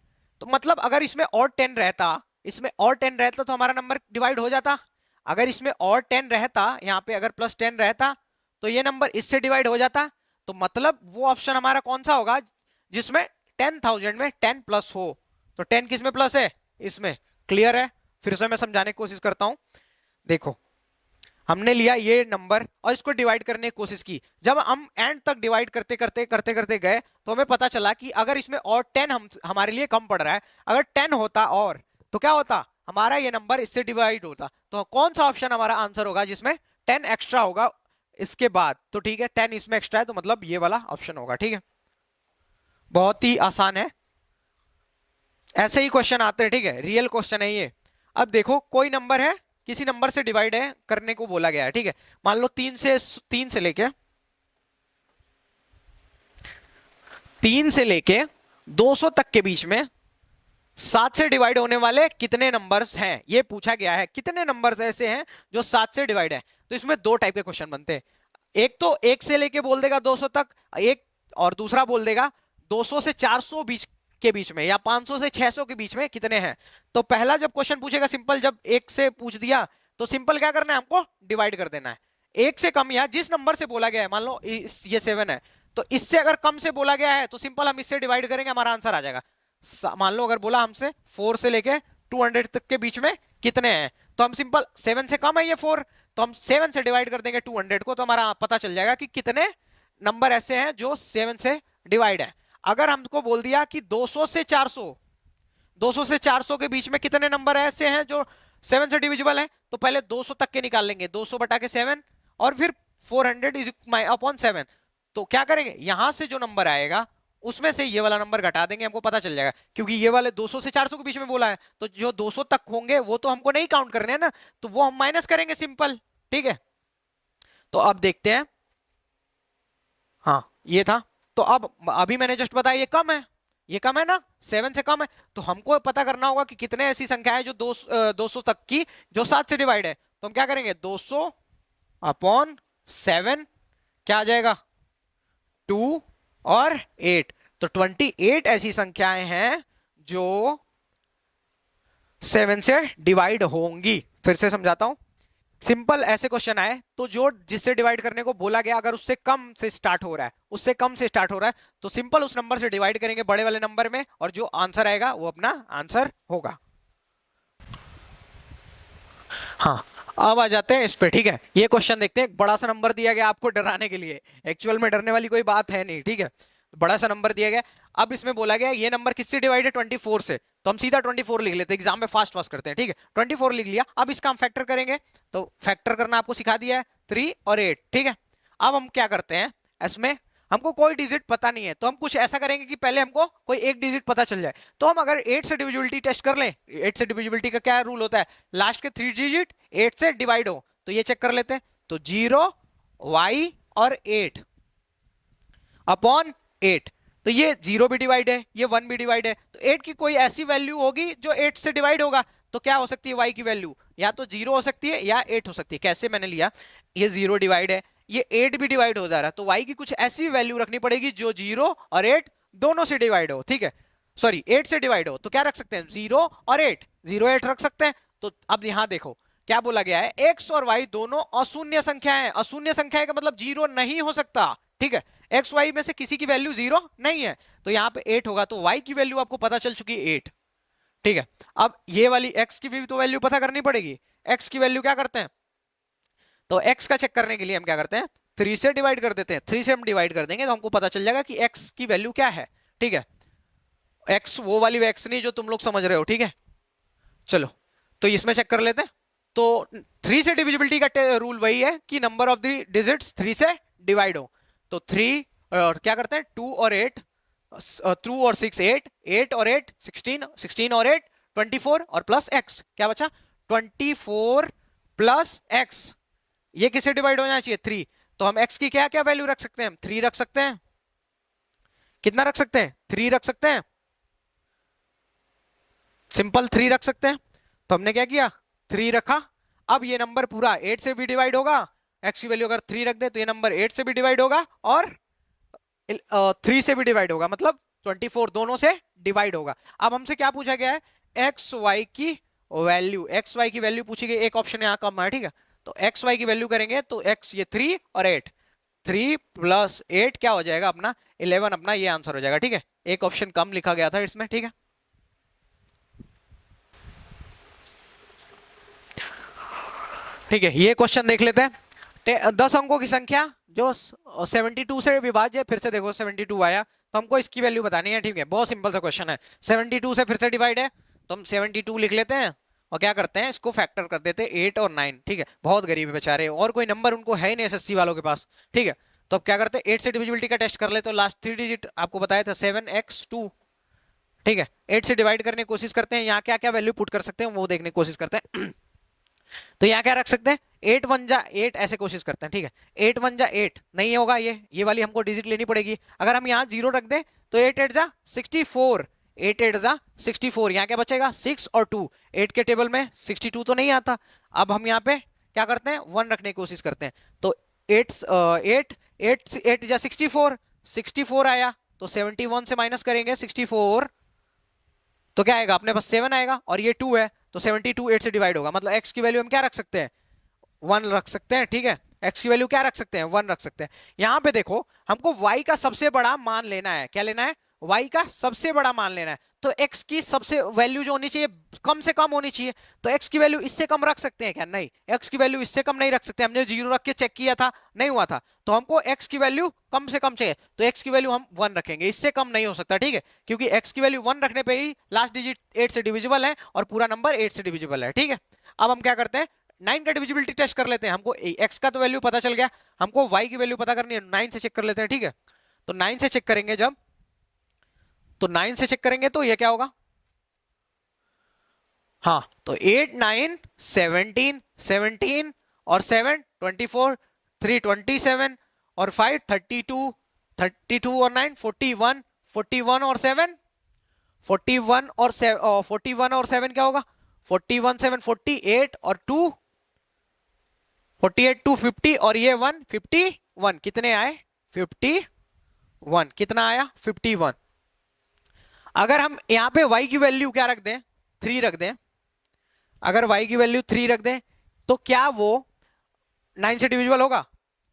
तो मतलब अगर इसमें और 10 रहता, इसमें और 10 रहता तो हमारा नंबर डिवाइड हो जाता। अगर इसमें और 10 रहता, यहां पे अगर प्लस 10 रहता तो ये नंबर इससे डिवाइड हो जाता। तो मतलब वो ऑप्शन हमारा कौन सा होगा जिसमें 10,000 में 10 प्लस हो। तो 10 किस में प्लस है? इसमें। क्लियर है? फिर से मैं समझाने की कोशिश करता हूं। देखो, हमने लिया ये नंबर और इसको डिवाइड करने की कोशिश की। जब हम एंड तक डिवाइड करते करते करते करते गए तो हमें पता चला कि अगर इसमें और 10 हमारे लिए कम पड़ रहा है, अगर 10 होता और, तो क्या होता? हमारा ये नंबर इससे डिवाइड होता। तो कौन सा ऑप्शन हमारा आंसर होगा जिसमें 10 एक्स्ट्रा होगा इसके बाद? तो ठीक है, 10 इसमें एक्स्ट्रा है, तो मतलब ये वाला ऑप्शन होगा, ठीक है। बहुत ही आसान है, ऐसे ही क्वेश्चन आते हैं, ठीक है। रियल क्वेश्चन है ये। अब देखो, कोई नंबर है, किसी नंबर से डिवाइड है करने को बोला गया है, ठीक है। मान लो 3 से लेके 200 तक के बीच में 7 से डिवाइड होने वाले कितने नंबर्स हैं, ये पूछा गया है। कितने नंबर्स ऐसे हैं जो 7 से डिवाइड है? तो इसमें दो टाइप के क्वेश्चन बनते हैं। एक तो 1 से लेके बोल देगा 200 तक, एक और दूसरा बोल देगा 200 से 400 बीच के बीच में, या 500 से 600 के बीच में कितने हैं। तो पहला जब क्वेश्चन पूछेगा सिंपल, जब 1 से पूछ दिया तो सिंपल क्या करना है? हमको डिवाइड कर देना है। 1 से कम या जिस नंबर से बोला गया है, मान लो ये 7 है, तो इससे अगर कम से बोला गया है तो सिंपल हम इससे डिवाइड करेंगे, हमारा आंसर आ जाएगा। मान लो अगर बोला हमसे 4 से लेके 200 तक के बीच में कितने हैं, तो हम सिंपल 7 से कम है ये 4, तो हम 7 से डिवाइड कर देंगे 200 को, तो हमारा पता चल जाएगा कि कितने नंबर ऐसे हैं जो 7 से डिवाइड है। अगर हमको बोल दिया कि 200 से 400, 200 से 400 के बीच में कितने नंबर ऐसे हैं जो 7 से डिविजिबल है, तो पहले 200 तक के निकाल लेंगे, 200 बटा के 7, और फिर 400 इज अपॉन 7। तो क्या करेंगे, यहां से जो नंबर आएगा उसमें से ये वाला नंबर घटा देंगे, हमको पता चल जाएगा। क्योंकि ये वाले 200 से 400 के बीच में बोला है, तो जो 200 तक होंगे वो तो हमको नहीं काउंट करने हैं ना, तो वो हम माइनस करेंगे, सिंपल, ठीक है। तो अब देखते हैं, हाँ ये था। तो अब अभी मैंने जस्ट बताया ये कम है, ये कम है ना, 7 से कम है। तो हमको पता करना होगा कि कितने ऐसी संख्या है जो 200 तक की जो 7 से डिवाइड है। तो हम क्या करेंगे, 200 अपॉन 7, क्या आ जाएगा? 2 और 8। तो 28 ऐसी संख्याएं हैं जो 7 से डिवाइड होंगी। फिर से समझाता हूं, सिंपल ऐसे क्वेश्चन आए तो जो जिससे डिवाइड करने को बोला गया, अगर उससे कम से स्टार्ट हो रहा है, उससे कम से स्टार्ट हो रहा है, तो सिंपल उस नंबर से डिवाइड करेंगे बड़े वाले नंबर में, और जो आंसर आएगा वो अपना आंसर होगा। हाँ, अब आ जाते हैं इस पे, ठीक है। ये क्वेश्चन देखते हैं, एक बड़ा सा नंबर दिया गया आपको डराने के लिए, एक्चुअल में डरने वाली कोई बात है नहीं, ठीक है। बड़ा सा नंबर दिया गया। अब इसमें बोला गया ये नंबर किससे डिवाइड है? 24 से। तो हम सीधा 24 लिख लेते हैं, एग्जाम में फास्ट फास्ट करते हैं, ठीक है। 24 लिख लिया। अब इसका हम फैक्टर करेंगे, तो फैक्टर करना आपको सिखा दिया है, 3 और 8, ठीक है। अब हम क्या करते हैं, इसमें हमको कोई डिजिट पता नहीं है, तो हम कुछ ऐसा करेंगे कि पहले हमको कोई एक डिजिट पता चल जाए। तो हम अगर 8 से डिविजिबिलिटी टेस्ट कर लें, 8 से डिविजिबिलिटी का क्या रूल होता है, लास्ट के 3 डिजिट 8 से डिवाइड हो, तो ये चेक कर लेते हैं। तो 0 y और 8 अपॉन 8, तो ये 0 भी डिवाइड है, ये 1 भी डिवाइड है, तो 8 की कोई ऐसी वैल्यू होगी जो 8 से डिवाइड होगा। तो क्या हो सकती है y की वैल्यू, या तो 0 हो सकती है या 8 हो सकती है। कैसे मैंने लिया, ये 0 डिवाइड है, ये 8 भी डिवाइड हो जा रहा है, तो y की कुछ ऐसी वैल्यू रखनी पड़ेगी जो 0 और 8 दोनों से डिवाइड हो, ठीक है। सॉरी, 8 से डिवाइड हो, तो क्या रख सकते हैं, 0 और 8, 0 8 रख सकते हैं। तो अब यहां देखो क्या बोला गया है, एक्स और वाई दोनों अशून्य संख्या है। अशून्य संख्या का मतलब जीरो नहीं हो सकता, ठीक है। एक्स वाई में से किसी की वैल्यू जीरो नहीं है, तो यहां पे 8 होगा, तो वाई की वैल्यू आपको पता चल चुकी है 8, ठीक है। अब ये वाली एक्स की भी तो वैल्यू पता करनी पड़ेगी। एक्स की वैल्यू क्या करते हैं, तो एक्स का चेक करने के लिए हम क्या करते हैं, 3 से डिवाइड कर देते हैं। 3 से हम डिवाइड कर देंगे तो हमको पता चल जाएगा कि एक्स की वैल्यू क्या है, ठीक है। एक्स वो वाली एक्स नहीं जो तुम लोग समझ रहे हो, ठीक है। चलो तो इसमें चेक कर लेते हैं। तो 3 से डिविजिबिलिटी का रूल वही है कि नंबर ऑफ द डिजिट्स 3 से डिवाइड हो। तो 3 और क्या करते हैं, 2 और 8, 2 और 6 8, 8 और 8 16, 16 और 8 24 और प्लस एक्स क्या बचा, 24 प्लस एक्स। ये किससे डिवाइड हो जाना चाहिए, 3। तो हम x की क्या क्या वैल्यू रख सकते हैं, हम 3 रख सकते हैं। कितना रख सकते हैं, 3 रख सकते हैं, सिंपल 3 रख सकते हैं। तो हमने क्या किया, 3 रखा। अब ये नंबर पूरा 8 से भी डिवाइड होगा, x की वैल्यू अगर 3 रख दे तो ये नंबर 8 से भी डिवाइड होगा और 3 से भी डिवाइड होगा, मतलब 24 दोनों से डिवाइड होगा। अब हमसे क्या पूछा गया है, एक्स वाई की वैल्यू। एक्स वाई की वैल्यू पूछी गई, एक ऑप्शन यहाँ कम है, ठीक है। तो एक्स वाई की वैल्यू करेंगे तो एक्स ये 3 और 8, 3 प्लस 8 क्या हो जाएगा अपना 11, अपना ये आंसर हो जाएगा, ठीक है। एक ऑप्शन कम लिखा गया था इसमें, ठीक है। ठीक है, ये क्वेश्चन देख लेते हैं। 10 अंकों की संख्या जो 72 से विभाज्य है, फिर से देखो 72 आया, तो हमको इसकी वैल्यू बतानी है, ठीक है। बहुत सिंपल सा क्वेश्चन है। 72 से फिर से डिवाइड है, तो हम 72 लिख लेते हैं और क्या करते हैं, इसको फैक्टर कर देते हैं 8 और 9, ठीक है। बहुत गरीब है बेचारे, और कोई नंबर उनको है ही नहीं एसएससी वालों के पास, ठीक है। तो अब क्या करते हैं, 8 से डिविजिबिलिटी का टेस्ट कर ले, तो लास्ट 3 डिजिट आपको बताया था 7x2, ठीक है। 8 से डिवाइड करने की कोशिश करते हैं, यहाँ क्या क्या वैल्यू पुट कर सकते हैं वो देखने की कोशिश करते हैं। तो यहाँ क्या रख सकते हैं, 8 1 जा 8 ऐसे कोशिश करते हैं, ठीक है। 8 1 जा 8 नहीं होगा, ये वाली हमको डिजिट लेनी पड़ेगी। अगर हम यहाँ 0 रख दें तो 8 8 जा 64, 8 8 जा 64, यहाँ क्या बचेगा 6 और 2। 8 के टेबल में 62 तो नहीं आता। अब हम यहाँ पे क्या करते हैं, 1 रखने की कोशिश करते हैं। तो 8 8 8 8 जा 64, 64 आया, तो 71 से माइनस करेंगे 64, तो क्या आएगा अपने पास 7 आएगा, और ये 2 है, तो 72 8 से डिवाइड होगा, मतलब x की वैल्यू हम क्या रख सकते हैं, 1 रख सकते हैं, ठीक है। x की वैल्यू क्या रख सकते हैं, 1 रख सकते हैं। यहां पे देखो हमको y का सबसे बड़ा मान लेना है, क्या लेना है, y का सबसे बड़ा मान लेना है। तो x की सबसे वैल्यू जो होनी चाहिए कम से कम होनी चाहिए, तो x की वैल्यू इससे कम रख सकते हैं क्या, नहीं, x की वैल्यू इससे कम नहीं रख सकते। हमने 0 रख के चेक किया था, नहीं हुआ था, तो हमको x की वैल्यू कम से कम चाहिए, तो x की वैल्यू हम 1 रखेंगे, इससे कम नहीं हो सकता, ठीक है। क्योंकि x की वैल्यू 1 रखने पे ही लास्ट डिजिट 8 से डिविजिबल है और पूरा नंबर 8 से डिविजिबल है, ठीक है। अब हम क्या करते हैं, 9 का डिविजिबिलिटी टेस्ट कर लेते हैं। हमको x का तो वैल्यू पता चल गया, हमको y की वैल्यू पता करनी है, 9 से चेक कर लेते हैं, ठीक है। तो 9 से चेक करेंगे जब, तो 9 से चेक करेंगे तो ये क्या होगा, हाँ, तो 8 9 17, 17 और 7 24, 3 27 और 5 32, 32 और 9 41, 41 और 7 41 और 7 41 और 7 क्या होगा, 41 7 48 और 2 48 2 50 और ये 1 51, कितने आए 51, कितना आया 51। अगर हम यहां पे y की वैल्यू क्या रख दें, 3 रख दें, अगर y की वैल्यू 3 रख दें तो क्या वो 9 से डिविजिबल होगा,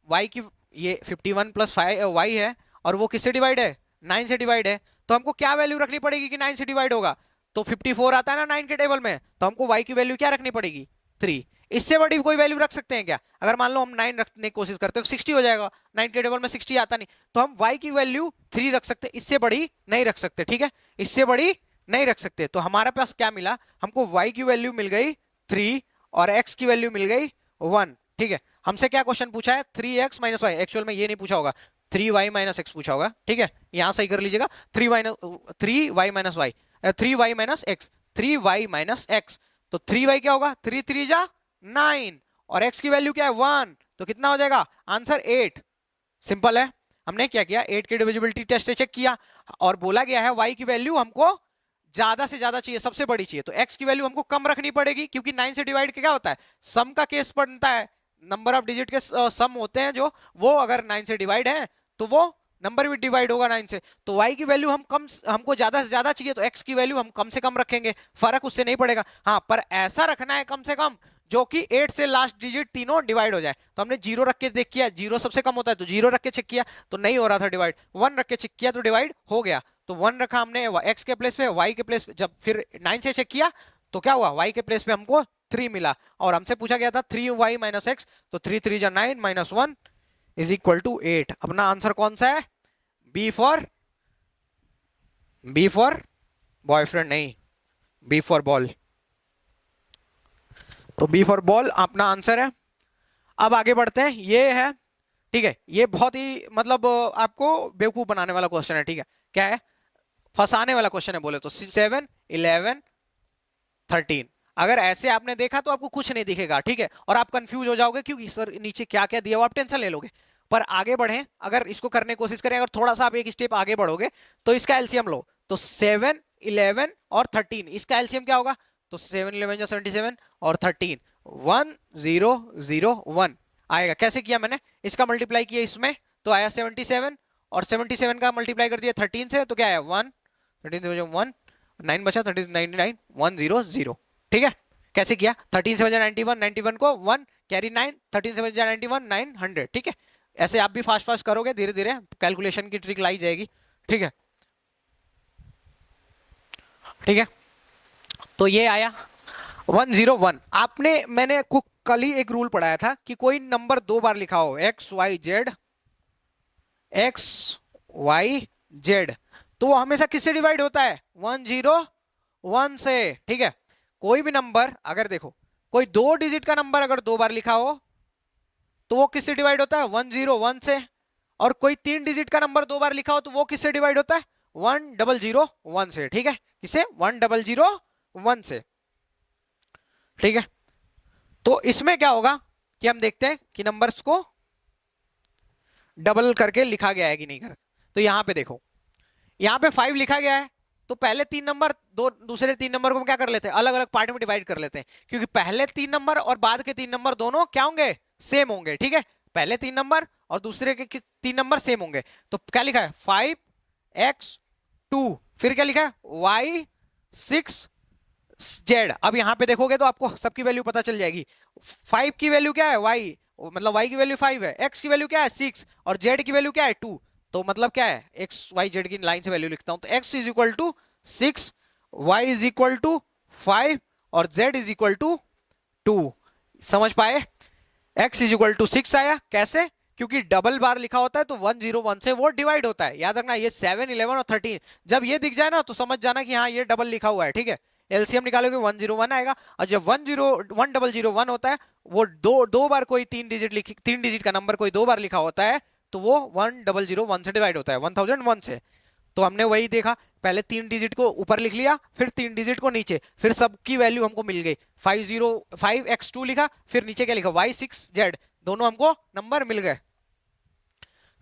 y की ये 51 प्लस 5 y है और वो किससे डिवाइड है, 9 से डिवाइड है, तो हमको क्या वैल्यू रखनी पड़ेगी कि 9 से डिवाइड होगा, तो 54 आता है ना 9 के टेबल में, तो हमको y की वैल्यू क्या रखनी पड़ेगी 3। इससे बड़ी कोई वैल्यू रख सकते हैं क्या, अगर मान लो हम 9 रखने की कोशिश करते हैं तो 60 हो जाएगा, 9 के टेबल में 60 आता नहीं, तो हम y की वैल्यू 3 रख सकते, इससे बड़ी नहीं रख सकते, ठीक है, इससे बड़ी नहीं रख सकते। तो हमारे पास क्या मिला, हमको y की वैल्यू मिल गई 3 और x की वैल्यू मिल गई 1, ठीक है। हमसे क्या क्वेश्चन पूछा है, 3x माइनस वाई, एक्चुअल में ये नहीं पूछा होगा, 3y माइनस एक्स पूछा होगा, ठीक है, यहां सही कर लीजिएगा, 3y minus Y, 3y minus X, 3y minus X, तो 3y क्या होगा, 3 3 जा 9 और x की वैल्यू क्या है 1, तो कितना हो जाएगा आंसर 8। सिंपल है, हमने क्या किया 8 की डिविजिबिलिटी टेस्ट चेक किया और बोला गया है y की वैल्यू हमको ज्यादा से ज्यादा चाहिए, सबसे बड़ी चाहिए, तो x की वैल्यू हमको कम रखनी पड़ेगी, क्योंकि 9 से डिवाइड क्या होता है, सम का केस बनता है, नंबर ऑफ डिजिट के सम होते हैं जो, वो अगर 9 से डिवाइड है तो वो नंबर भी डिवाइड होगा 9 से। तो y की वैल्यू हमको ज्यादा से ज्यादा चाहिए, तो x की वैल्यू हम कम से कम रखेंगे, फर्क उससे नहीं पड़ेगा। हाँ, पर ऐसा रखना है कम से कम जो कि 8 से लास्ट डिजिट तीनों डिवाइड हो जाए। तो हमने 0 रख के देख किया, 0 सबसे कम होता है, तो 0 रख के चेक किया तो नहीं हो रहा था डिवाइड, 1 रख के चेक किया तो डिवाइड हो गया। तो 1 रखा हमने x के प्लेस पे, y के प्लेस पे, जब फिर 9 से चेक किया तो क्या हुआ, y के प्लेस पे हमको 3 मिला, और हमसे पूछा गया था 3y माइनस एक्स, तो 3 3 जा 9 माइनस 1 इज इक्वल टू 8। अपना आंसर कौन सा है, बी फॉर बॉयफ्रेंड नहीं, बी फॉर बॉल। तो बी फॉर बॉल अपना आंसर है। अब आगे बढ़ते हैं, ये है, ठीक है, ये बहुत ही मतलब आपको बेवकूफ बनाने वाला क्वेश्चन है, ठीक है, क्या है, फंसाने वाला क्वेश्चन है बोले तो। 7 11 13, अगर ऐसे आपने देखा तो आपको कुछ नहीं दिखेगा, ठीक है, और आप कंफ्यूज हो जाओगे क्योंकि सर नीचे क्या क्या दिया हुआ, आप टेंशन ले लोगे। पर आगे बढ़े, अगर इसको करने की कोशिश करें, अगर थोड़ा सा आप एक स्टेप आगे बढ़ोगे तो इसका एलसीएम लो, तो 7 11 और 13, इसका एलसीएम क्या होगा, तो 7 11 77 और 13 1 0 0 1 आएगा। कैसे किया मैंने, इसका मल्टीप्लाई किया इसमें तो आया 77, और 77 का मल्टीप्लाई कर दिया 13 से तो क्या है 1, 13 से 1 9 बचा, 13 99 1 0 0, ठीक है। कैसे किया, 13 से बजा 91, 91 को 1 कैरी 9, 13 से बजा 91 900, ठीक है। ऐसे आप भी फास्ट फास्ट करोगे, धीरे धीरे कैलकुलेशन की ट्रिक लाई जाएगी, ठीक है, ठीक है। तो ये आया 101। आपने, मैंने कल ही एक रूल पढ़ाया था कि कोई नंबर 2 बार लिखा हो, X Y Z X Y Z, तो वो हमेशा किससे डिवाइड होता है, 101 से, ठीक है। कोई भी नंबर अगर देखो, कोई 2 डिजिट का नंबर अगर 2 बार लिखा हो तो वो किससे डिवाइड होता है, 101 से। और कोई 3 डिजिट का नंबर 2 बार लिखा हो तो वो किससे डिवाइड होता है, 1001 से, ठीक है, किसे, 1001 से, ठीक है। तो इसमें क्या होगा कि हम देखते हैं कि नंबर्स को डबल करके लिखा गया है कि नहीं कर। तो यहां पे देखो, यहां पे 5 लिखा गया है, तो पहले 3 नंबर, दो दूसरे 3 नंबर को क्या कर लेते हैं, अलग अलग पार्ट में डिवाइड कर लेते हैं, क्योंकि पहले 3 नंबर और बाद के 3 नंबर दोनों क्या होंगे, सेम होंगे, ठीक है। पहले 3 नंबर और दूसरे के 3 नंबर सेम होंगे। तो क्या लिखा है 5x2, फिर क्या लिखा है y6z। अब यहां पे देखोगे तो आपको सबकी वैल्यू पता चल जाएगी। 5 की वैल्यू क्या है, y मतलब y की वैल्यू 5 है, x की वैल्यू क्या है 6, और z की वैल्यू क्या है 2। तो मतलब क्या है, एक्स वाई जेड की लाइन से वैल्यू लिखता हूं, तो x is equal to 6, y is equal to 5 और z इज इक्वल टू 2। समझ पाए, x इज इक्वल टू 6 आया, कैसे, क्योंकि डबल बार लिखा होता है तो 101 से वो डिवाइड होता है। याद रखना, ये 7 11 और 13 जब ये दिख जाए ना तो समझ जाना कि हाँ ये डबल लिखा हुआ है, ठीक है। एलसीएम निकालोगे 101 आएगा, और जब 1001 होता है, वो दो बार कोई 3 डिजिट का नंबर कोई 2 बार लिखा होता है तो वो 1001 से डिवाइड होता है, 1001 से। तो हमने वही देखा, पहले 3 डिजिट को ऊपर लिख लिया, फिर 3 डिजिट को नीचे, फिर सबकी वैल्यू हमको मिल गई, 5x2 लिखा, फिर नीचे क्या लिखा y6z, दोनों हमको नंबर मिल गए,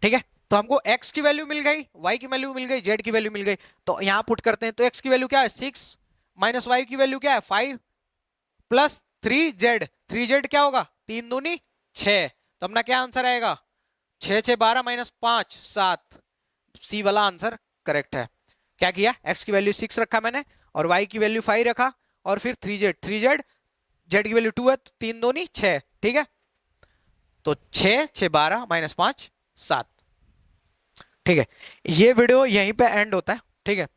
ठीक है। तो हमको x की वैल्यू मिल गई, y की वैल्यू मिल गई, z की वैल्यू मिल गई। तो यहां पुट करते हैं, तो x की वैल्यू क्या है 6 माइनस y की वैल्यू क्या है 5 प्लस 3z क्या होगा 3 दूनी 6। तो अपना क्या आंसर आएगा 6 6 12 माइनस 5 7, सी वाला आंसर करेक्ट है। क्या किया, x की वैल्यू 6 रखा मैंने, और y की वैल्यू 5 रखा, और फिर 3z z की वैल्यू 2 है, तो 3 दूनी 6, ठीक है। तो 6 6 12 माइनस 5 7, ठीक है। ये वीडियो यहीं पे एंड होता है, ठीक है।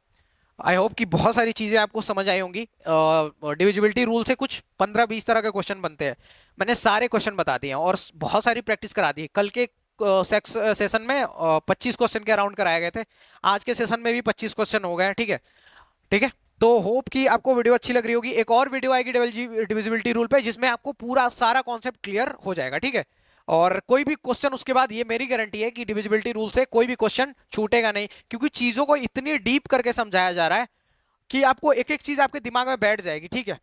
आई होप कि बहुत सारी चीजें आपको समझ आई होंगी। डिविजिबिलिटी रूल से कुछ 15-20 तरह के क्वेश्चन बनते हैं, मैंने सारे क्वेश्चन बता दिए हैं और बहुत सारी प्रैक्टिस करा दी है। कल के सेशन में 25 क्वेश्चन के अराउंड कराए गए थे, आज के सेशन में भी 25 क्वेश्चन हो गए, ठीक है, ठीक है। तो होप कि आपको वीडियो अच्छी लग रही होगी। एक और वीडियो आएगी डिविजिबिलिटी रूल पे, जिसमें आपको पूरा सारा कॉन्सेप्ट क्लियर हो जाएगा, ठीक है। और कोई भी क्वेश्चन उसके बाद, ये मेरी गारंटी है कि डिविजिबिलिटी रूल से कोई भी क्वेश्चन छूटेगा नहीं, क्योंकि चीजों को इतनी डीप करके समझाया जा रहा है कि आपको एक एक चीज आपके दिमाग में बैठ जाएगी, ठीक है।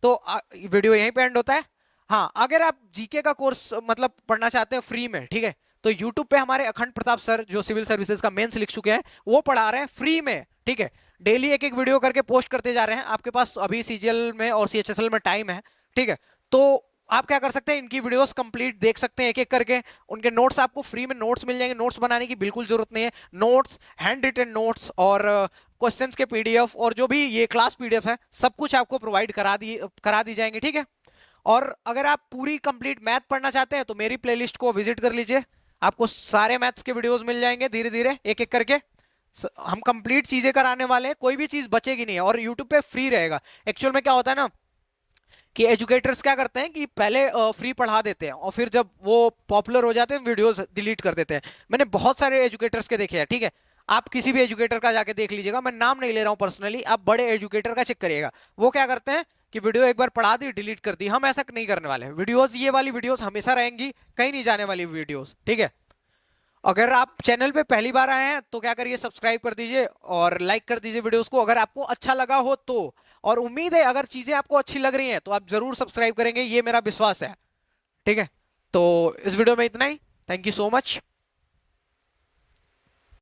तो वीडियो यहीं पे एंड होता है। हाँ, अगर आप जीके का कोर्स मतलब पढ़ना चाहते हैं फ्री में, ठीक है, तो यूट्यूब पे हमारे अखंड प्रताप सर जो सिविल सर्विसेज का मेंस लिख चुके हैं, वो पढ़ा रहे हैं फ्री में, ठीक है। डेली एक एक वीडियो करके पोस्ट करते जा रहे हैं। आपके पास अभी सीजीएल में और सीएचएसएल में टाइम है, ठीक है, तो आप क्या कर सकते हैं, इनकी वीडियोस कंप्लीट देख सकते हैं एक एक करके। उनके नोट्स आपको फ्री में नोट्स मिल जाएंगे, नोट्स बनाने की बिल्कुल जरूरत नहीं है। नोट्स, हैंड रिटन नोट्स और क्वेश्चंस के पीडीएफ और जो भी ये क्लास पीडीएफ है सब कुछ आपको प्रोवाइड करा दी जाएंगे, ठीक है। और अगर आप पूरी कंप्लीट मैथ पढ़ना चाहते हैं तो मेरी प्लेलिस्ट को विजिट कर लीजिए, आपको सारे मैथ्स के वीडियोस मिल जाएंगे धीरे धीरे एक एक करके। हम कंप्लीट चीजें कराने वाले हैं, कोई भी चीज बचेगी नहीं, और यूट्यूब पे फ्री रहेगा। एक्चुअल में क्या होता है ना कि एजुकेटर्स क्या करते हैं कि पहले फ्री पढ़ा देते हैं और फिर जब वो पॉपुलर हो जाते हैं वीडियोस डिलीट कर देते हैं। मैंने बहुत सारे एजुकेटर्स के देखे हैं, ठीक है। आप किसी भी एजुकेटर का जाके देख लीजिएगा, मैं नाम नहीं ले रहा हूं पर्सनली, आप बड़े एजुकेटर का चेक करिएगा। वो क्या करते हैं कि वीडियो एक बार पढ़ा दी डिलीट कर दी। हम ऐसा नहीं करने वाले, वीडियोस ये वाली वीडियोस हमेशा रहेंगी, कहीं नहीं जाने वाली वीडियोस, ठीक है। अगर आप चैनल पे पहली बार आए हैं तो क्या करिए, सब्सक्राइब कर दीजिए और लाइक कर दीजिए वीडियोस को अगर आपको अच्छा लगा हो तो। और उम्मीद है अगर चीजें आपको अच्छी लग रही हैं तो आप जरूर सब्सक्राइब करेंगे, ये मेरा विश्वास है, ठीक है। तो इस वीडियो में इतना ही। Thank you so much.